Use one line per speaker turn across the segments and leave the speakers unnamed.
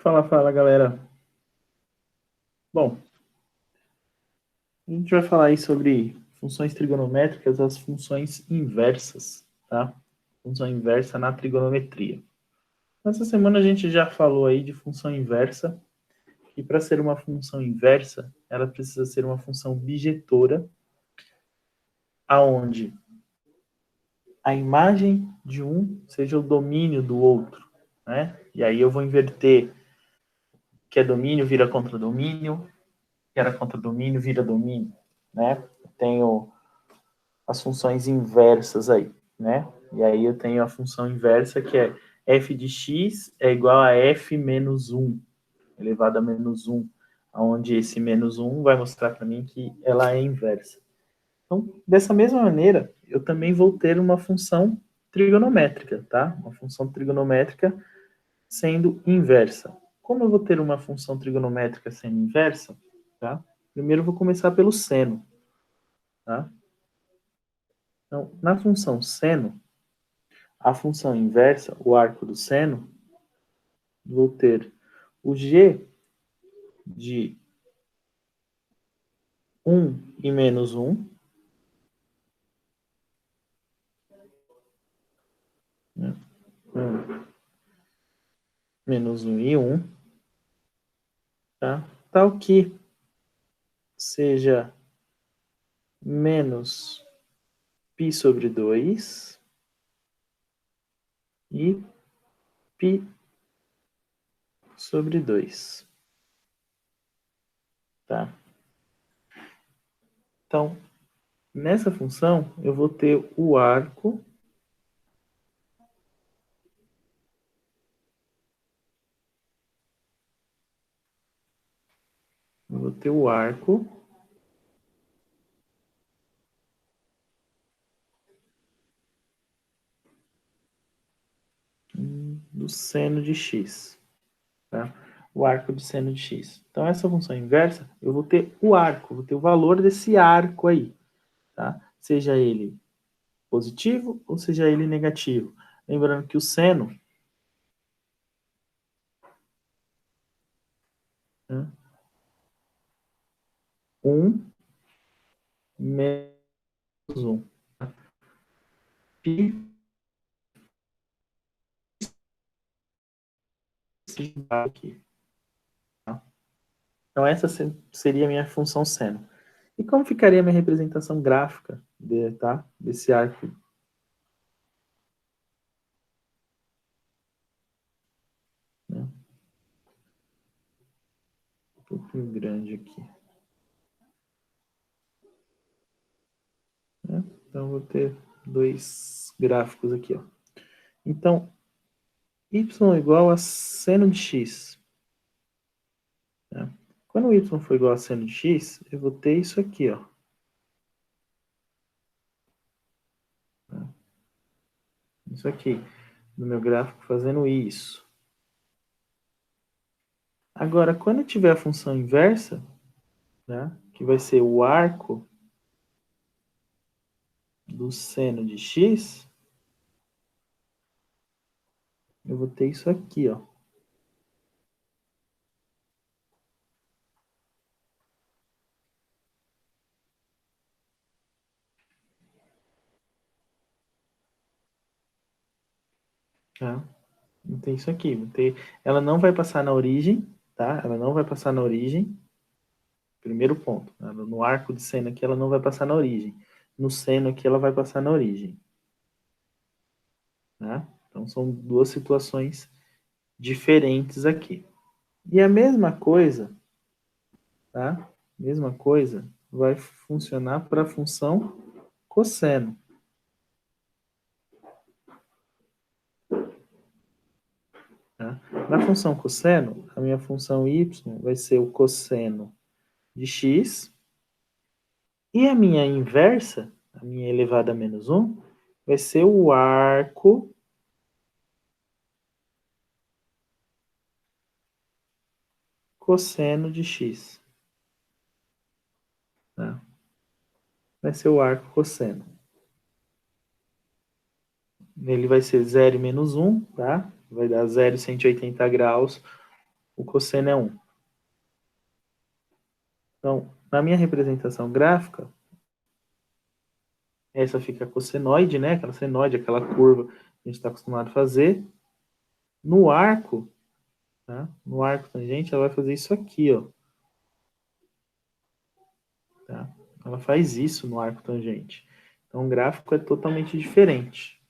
Fala, fala, galera. Bom, a gente vai falar aí sobre funções trigonométricas, as funções inversas, tá? Função inversa na trigonometria. Nessa semana a gente já falou aí de função inversa, e para ser uma função inversa, ela precisa ser uma função bijetora, aonde a imagem de um seja o domínio do outro, né? E aí eu vou inverter, que é domínio vira contra domínio, que era contra domínio vira domínio, né? Eu tenho as funções inversas aí, né? E aí eu tenho a função inversa que é f de x é igual a f menos 1, elevado a menos 1, onde esse menos 1 vai mostrar para mim que ela é inversa. Então, dessa mesma maneira, eu também vou ter uma função trigonométrica, tá? Uma função trigonométrica sendo inversa. Como eu vou ter uma função trigonométrica sendo inversa, tá? Primeiro eu vou começar pelo seno, tá? Então, na função seno, a função inversa, o arco do seno, vou ter o g de 1 e menos 1, né? 1, menos 1 e 1, tá? Tal que seja menos π sobre 2 e π sobre 2, tá? Então, nessa função, eu vou ter o arco eu vou ter o arco do seno de x, tá? O arco do seno de x. Então, essa função inversa, eu vou ter o arco, vou ter o valor desse arco aí, tá? Seja ele positivo ou seja ele negativo. Lembrando que o seno, né, 1 menos 1. Pi aqui, tá? Então, essa seria a minha função seno. E como ficaria a minha representação gráfica tá? Desse arco? Né? Um pouquinho grande aqui. Né? Então, vou ter dois gráficos aqui. Ó. Então, y igual a seno de x. Né? Quando y for igual a seno de x, eu vou ter isso aqui. Ó. Isso aqui, no meu gráfico, fazendo isso. Agora, quando eu tiver a função inversa, né, que vai ser o arco do seno de x, eu vou ter isso aqui, ó. Tá? Vou ter isso aqui. Vou ter... Ela não vai passar na origem, tá? Ela não vai passar na origem. Primeiro ponto. No arco de seno aqui, ela não vai passar na origem. No seno aqui, ela vai passar na origem. Tá? Então, são duas situações diferentes aqui. E a mesma coisa, tá? Mesma coisa vai funcionar para a função cosseno. Tá? Na função cosseno, a minha função y vai ser o cosseno de x, e a minha inversa, a minha elevada a menos 1, vai ser o arco cosseno de x. Tá? Vai ser o arco cosseno. Ele vai ser 0 e menos 1, tá? Vai dar 0 e 180 graus. o cosseno é 1. Então, na minha representação gráfica, essa fica a cossenoide, né? Aquela senoide, aquela curva que a gente está acostumado a fazer. No arco, tá? No arco tangente, ela vai fazer isso aqui, ó. Tá? Ela faz isso no arco tangente. Então, o gráfico é totalmente diferente.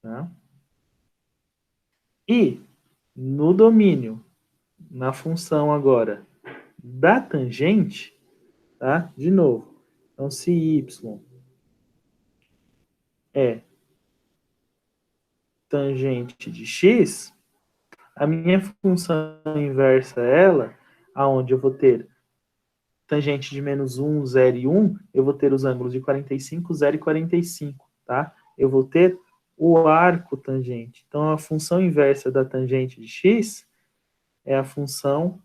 Tá? E no domínio, na função agora da tangente, tá? De novo. Então, se y é tangente de x, a minha função inversa é ela, aonde eu vou ter tangente de menos 1, 0 e 1, eu vou ter os ângulos de 45, 0 e 45, tá? Eu vou ter o arco tangente. Então, a função inversa da tangente de x é a função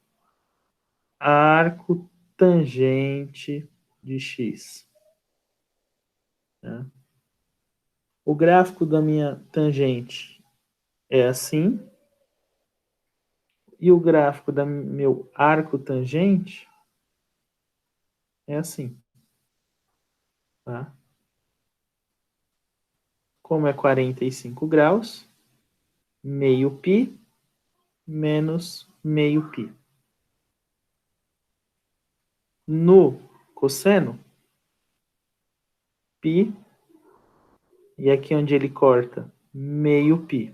arco tangente de x. Tá? O gráfico da minha tangente é assim, e o gráfico do meu arco tangente é assim. Tá? Como é 45 graus, meio π menos meio π. No cosseno, π, e aqui onde ele corta, meio π.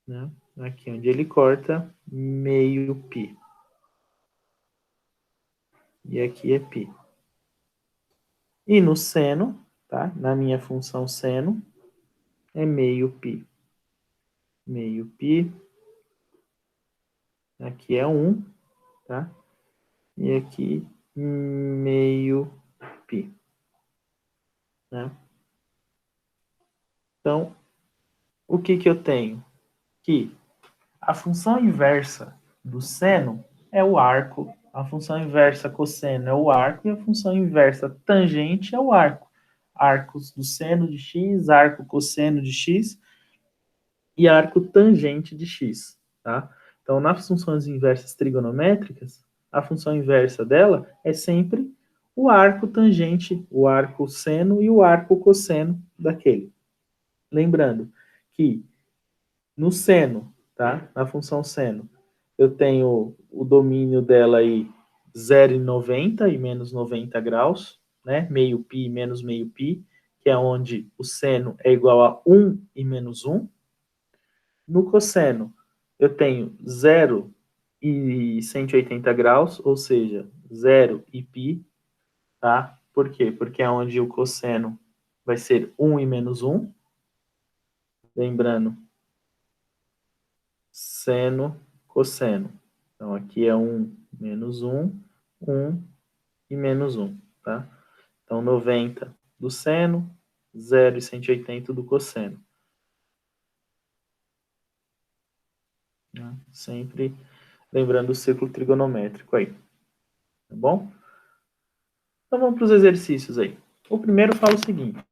Né? Aqui onde ele corta, meio π. E aqui é π. E no seno, tá? Na minha função seno, é meio π. Meio π. Aqui é 1, tá? E aqui, meio π. Né? Então, o que que eu tenho? Que a função inversa do seno é o arco, a função inversa cosseno é o arco e a função inversa tangente é o arco. Arcos do seno de x, arco cosseno de x e arco tangente de x, tá? Então, nas funções inversas trigonométricas, a função inversa dela é sempre o arco tangente, o arco seno e o arco cosseno daquele. Lembrando que no seno, tá? Na função seno, eu tenho o domínio dela aí 0,90 e menos 90 graus, né? Meio π menos meio π, que é onde o seno é igual a 1 e menos 1. No cosseno, eu tenho 0 e 180 graus, ou seja, 0 e π, tá? Por quê? Porque é onde o cosseno vai ser 1 e menos 1. Lembrando, seno, cosseno. Então, aqui é 1 menos 1, 1 e menos 1, tá? Então, 90 do seno, 0 e 180 do cosseno. Né? Sempre lembrando o círculo trigonométrico aí. Tá bom? Então, vamos para os exercícios aí. O primeiro fala o seguinte.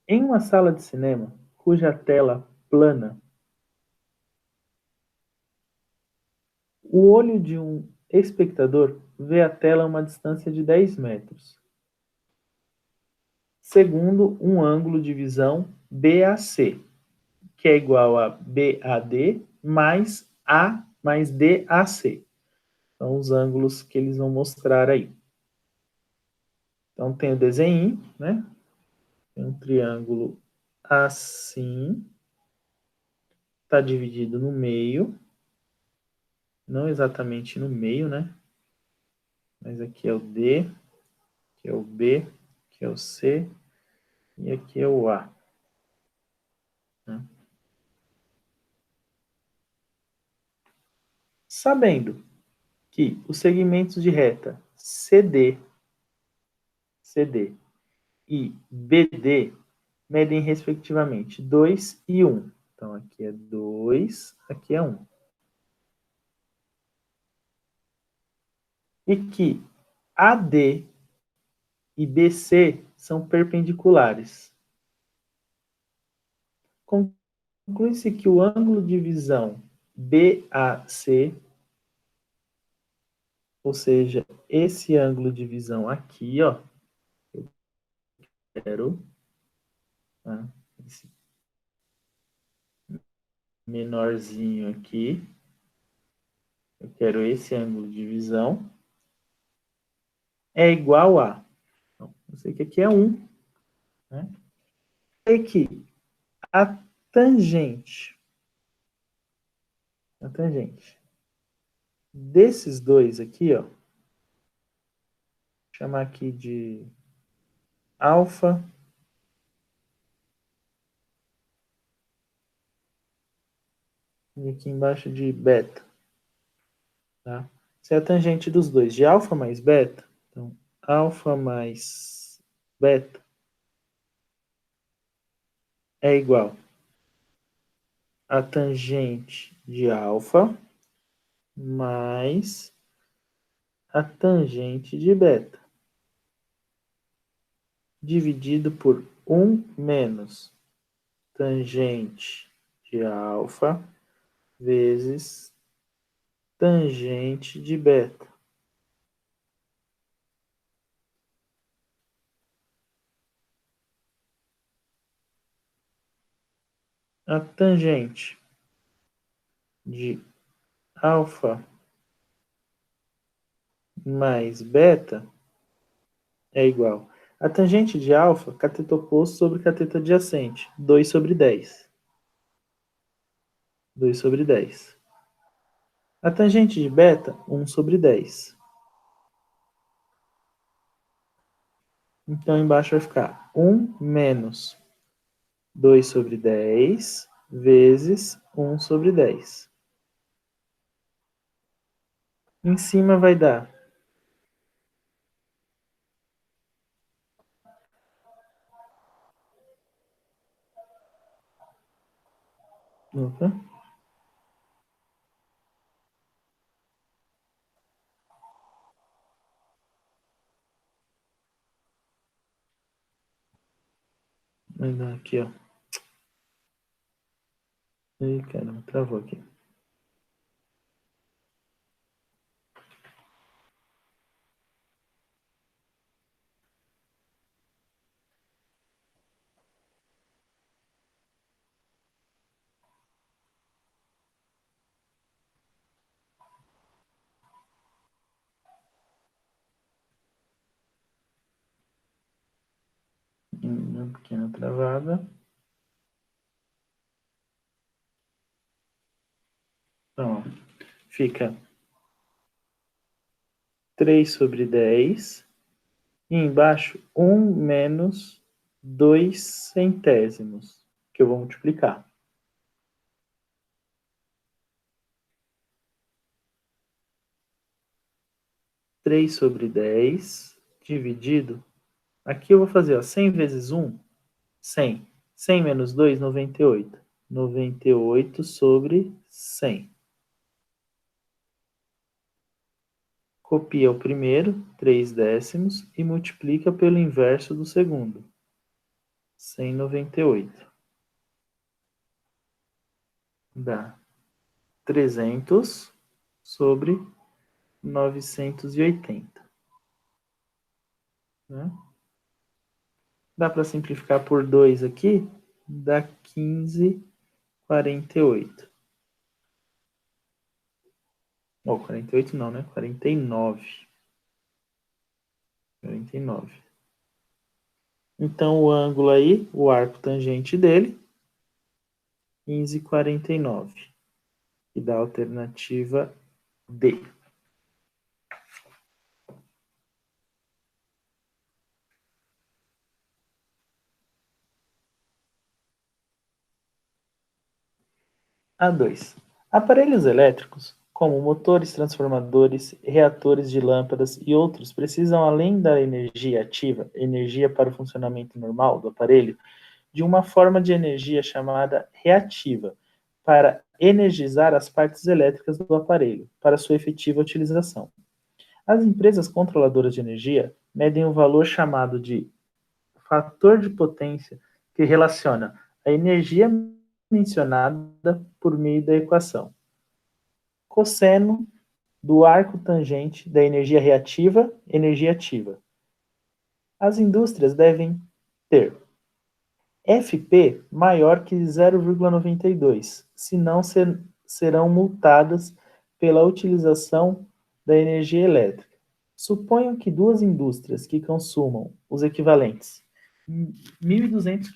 Em uma sala de cinema, cuja tela plana, o olho de um espectador vê a tela a uma distância de 10 metros, segundo um ângulo de visão BAC, que é igual a BAD mais A mais DAC. São os ângulos que eles vão mostrar aí. Então, tem o desenho, né? Tem um triângulo assim, está dividido no meio, não exatamente no meio, né? Mas aqui é o D, aqui é o B, aqui é o C e aqui é o A. Né? Sabendo que os segmentos de reta CD e BD medem respectivamente 2 e 1. Então, aqui é 2, aqui é 1. E que AD e BC são perpendiculares. conclui-se que o ângulo de visão BAC, ou seja, esse ângulo de visão aqui, ó, eu quero, tá? Esse menorzinho aqui, eu quero esse ângulo de visão, é igual a, então, eu sei que aqui é 1, né? E que a tangente desses dois aqui, ó, vou chamar aqui de alfa e aqui embaixo de beta, tá? Se é a tangente dos dois, de alfa mais beta, então alfa mais beta é igual a tangente de alfa mais a tangente de beta, dividido por 1 menos tangente de alfa vezes tangente de beta. A tangente de alfa mais beta é igual a tangente de alfa, cateto oposto sobre cateto adjacente, 2 sobre 10. 2 sobre 10. A tangente de beta, 1 sobre 10. Então, embaixo vai ficar 1 menos 2 sobre 10 vezes 1 sobre 10. Em cima vai dar opa, vai dar aqui, ó. Ih, caramba, travou aqui. Uma pequena travada. Então, ó, fica 3 sobre 10. E embaixo, 1 menos 2 centésimos, que eu vou multiplicar. 3 sobre 10 dividido. Aqui eu vou fazer, ó, 100 vezes 1, 100. 100 menos 2, 98. 98 sobre 100. Copia o primeiro, 3 décimos, e multiplica pelo inverso do segundo. 198. Dá 300 sobre 980. Né? Dá para simplificar por 2 aqui, dá 15,48. Ou 48 não, né? 49. 49. Então, o ângulo aí, o arco tangente dele, 15,49. E dá a alternativa D. A2. Aparelhos elétricos, como motores, transformadores, reatores de lâmpadas e outros, precisam, além da energia ativa, energia para o funcionamento normal do aparelho, de uma forma de energia chamada reativa, para energizar as partes elétricas do aparelho, para sua efetiva utilização. As empresas controladoras de energia medem o valor chamado de fator de potência, que relaciona a energia mencionada por meio da equação. Cosseno do arco tangente da energia reativa, energia ativa. As indústrias devem ter FP maior que 0,92, senão serão multadas pela utilização da energia elétrica. Suponham que duas indústrias que consumam os equivalentes 1.200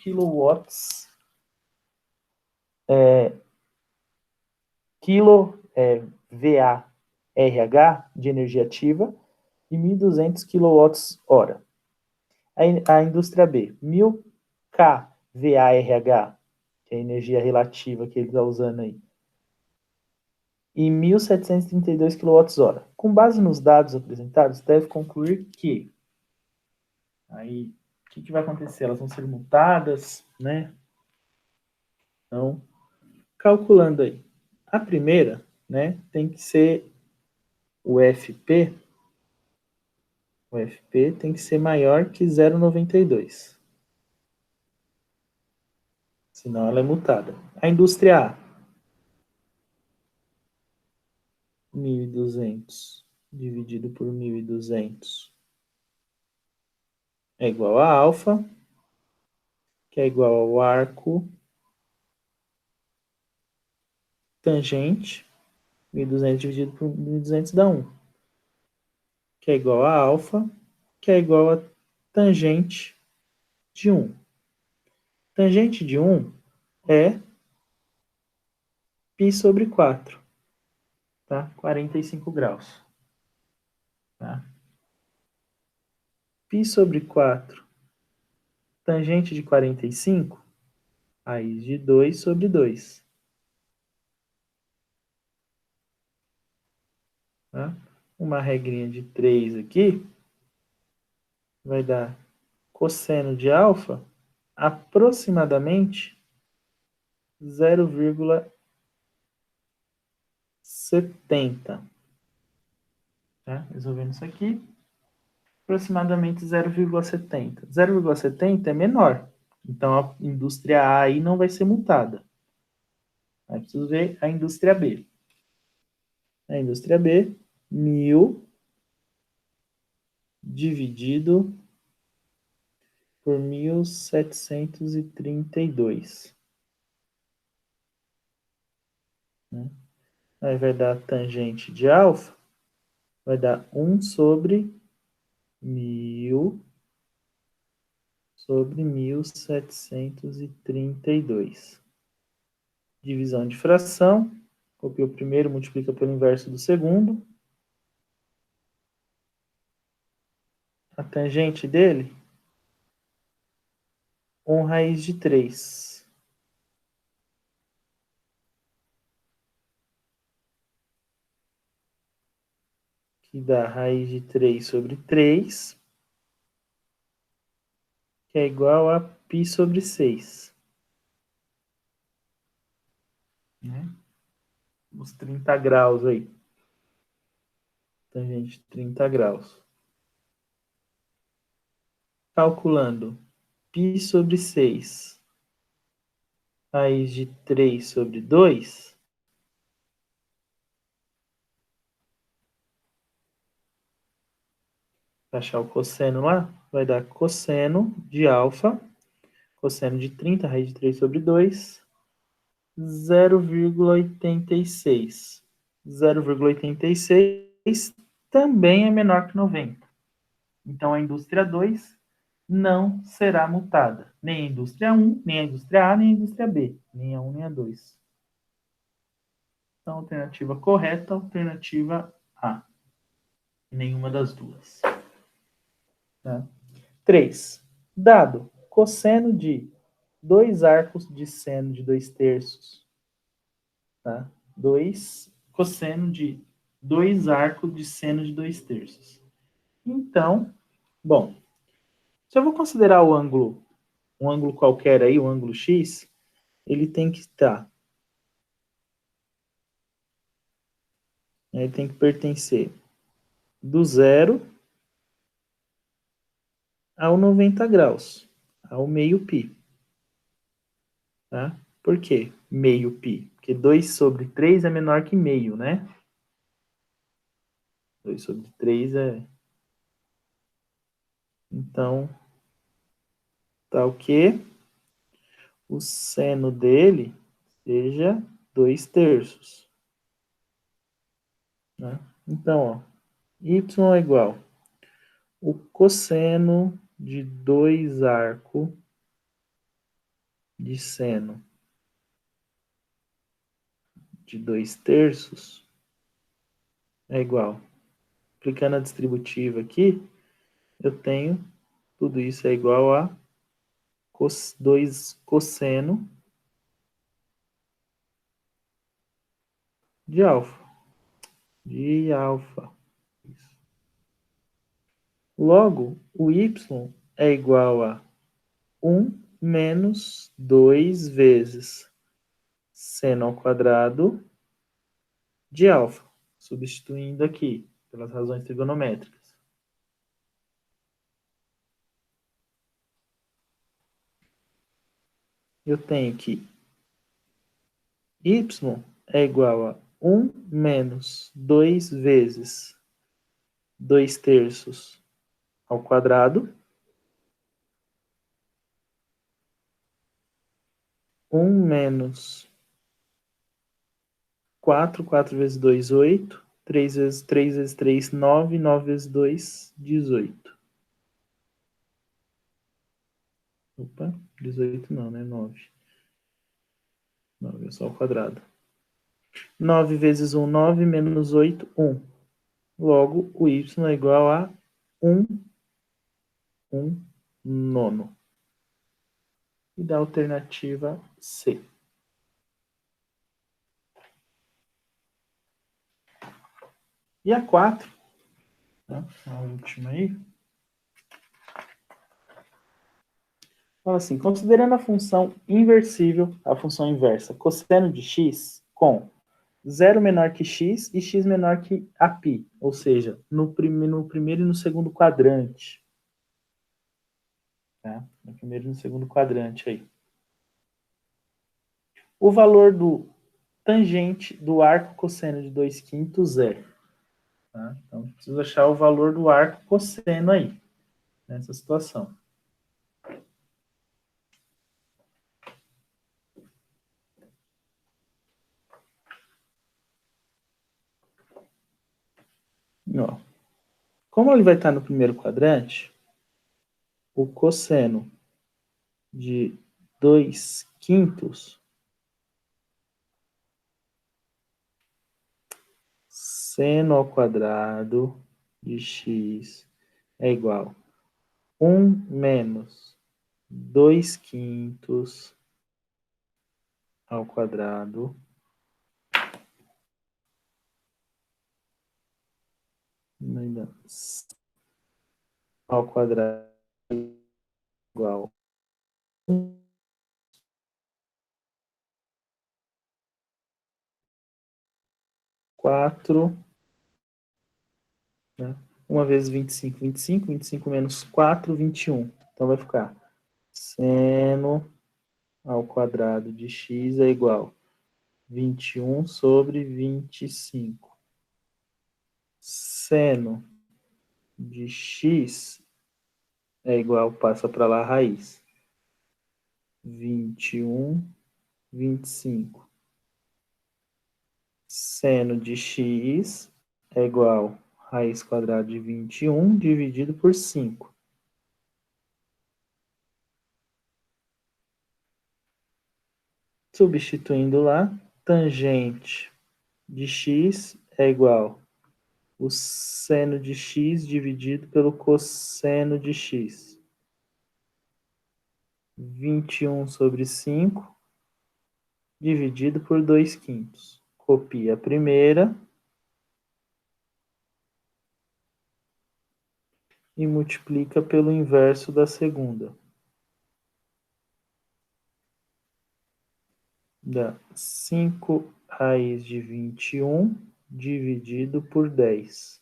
kW VARH de energia ativa e 1.200 kWh. A indústria B, 1.000 kVARH, que é a energia relativa que ele está usando aí, e 1.732 kWh. Com base nos dados apresentados, deve concluir que aí o que vai acontecer? Elas vão ser multadas, né? Então, calculando aí. A primeira, né, tem que ser o FP. O FP tem que ser maior que 0,92. Senão ela é multada. A indústria A, 1.200 dividido por 1.200 é igual a alfa, que é igual ao arco tangente, 1.200 dividido por 1.200 dá 1, que é igual a alfa, que é igual a tangente de 1. Tangente de 1 é π sobre 4, tá? 45 graus. Tá? Π sobre 4, tangente de 45, raiz de 2 sobre 2. Tá? Uma regrinha de 3 aqui vai dar cosseno de alfa aproximadamente 0,70. Tá? Resolvendo isso aqui, aproximadamente 0,70. 0,70 é menor, então a indústria A aí não vai ser multada. Aí preciso ver a indústria B. A indústria B, 1.000 dividido por 1.732. Né? Aí vai dar tangente de alfa, vai dar 1 sobre 1.000 sobre 1.732. Divisão de fração, copia o primeiro, multiplica pelo inverso do segundo. A tangente dele, 1 raiz de 3. Que dá raiz de 3 sobre 3, que é igual a π sobre 6. Né? Os 30 graus aí. Tangente de 30 graus. Calculando π sobre 6, raiz de 3 sobre 2, achar o cosseno lá, vai dar cosseno de alfa, cosseno de 30, raiz de 3 sobre 2, 0,86. 0,86 também é menor que 90. Então, a indústria 2 não será multada. Nem a indústria 1, nem a indústria A, nem a indústria B. Nem a 1, nem a 2. Então, alternativa correta, alternativa A. Nenhuma das duas. Tá? 3. Dado cosseno de 2 arcos de seno de 2 terços. Tá? 2 cosseno de 2 arcos de seno de 2 terços. Então, bom, se eu vou considerar o ângulo, um ângulo qualquer aí, o ângulo X, ele tem que estar, ele tem que pertencer do zero ao 90 graus, ao meio π. Tá? Por quê? Meio π. Porque 2 sobre 3 é menor que meio, né? 2 sobre 3 é... Então, tá o quê? O seno dele seja 2/3. Né? Então, ó, y é igual o cosseno de 2 arco de seno de 2/3 é igual. Aplicando a distributiva aqui, eu tenho tudo isso é igual a 2 cosseno de alfa. De alfa. Logo, o y é igual a 1 menos 2 vezes seno ao quadrado de alfa, substituindo aqui pelas razões trigonométricas. Eu tenho que y é igual a 1 menos 2 vezes 2/3 ao quadrado. 1 menos 4, 4 vezes 2, 8. 3 vezes 3 vezes 3, 9. 9 vezes 2, 18. Opa, 18 não, né? 9. 9 é só ao quadrado. 9 vezes 1, 9, menos 8, 1. Logo, o y é igual a 1 nono. E da alternativa C. E a 4, tá? A última aí. Fala assim, considerando a função inversível, a função inversa, cosseno de x com 0 menor que x e x menor que a π, ou seja, no primeiro e no segundo quadrante. Tá? No primeiro e no segundo quadrante aí. O valor do tangente do arco cosseno de 2/5 é. Tá? Então, preciso achar o valor do arco cosseno aí, nessa situação. Ó, como ele vai estar no primeiro quadrante, o cosseno de 2/5 seno ao quadrado de x é igual a 1 menos 2/5 ao quadrado ao quadrado igual a 4, né? 1 vezes 25, 25. 25 menos 4, 21. Então vai ficar seno ao quadrado de x é igual a 21 sobre 25. Seno de x é igual, passa para lá a raiz. 21, 25. Seno de x é igual a raiz quadrada de 21 dividido por 5. Substituindo lá, tangente de x é igual o seno de x dividido pelo cosseno de x. 21 sobre 5 dividido por 2/5. Copia a primeira e multiplica pelo inverso da segunda. Dá 5 raiz de 21 dividido por 10.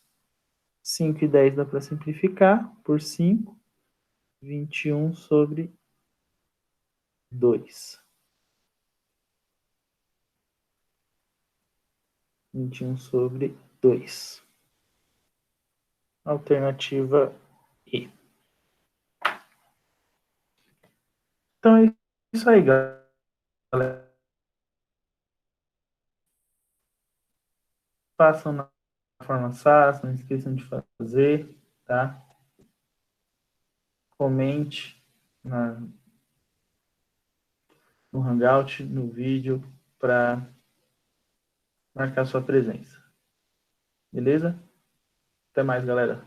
5 e 10 dá para simplificar por 5. 21 sobre 2. 21/2. Alternativa E. Então é isso aí, galera. Façam na forma SAS, não esqueçam de fazer, tá? Comente no Hangout, no vídeo, para marcar sua presença. Beleza? Até mais, galera.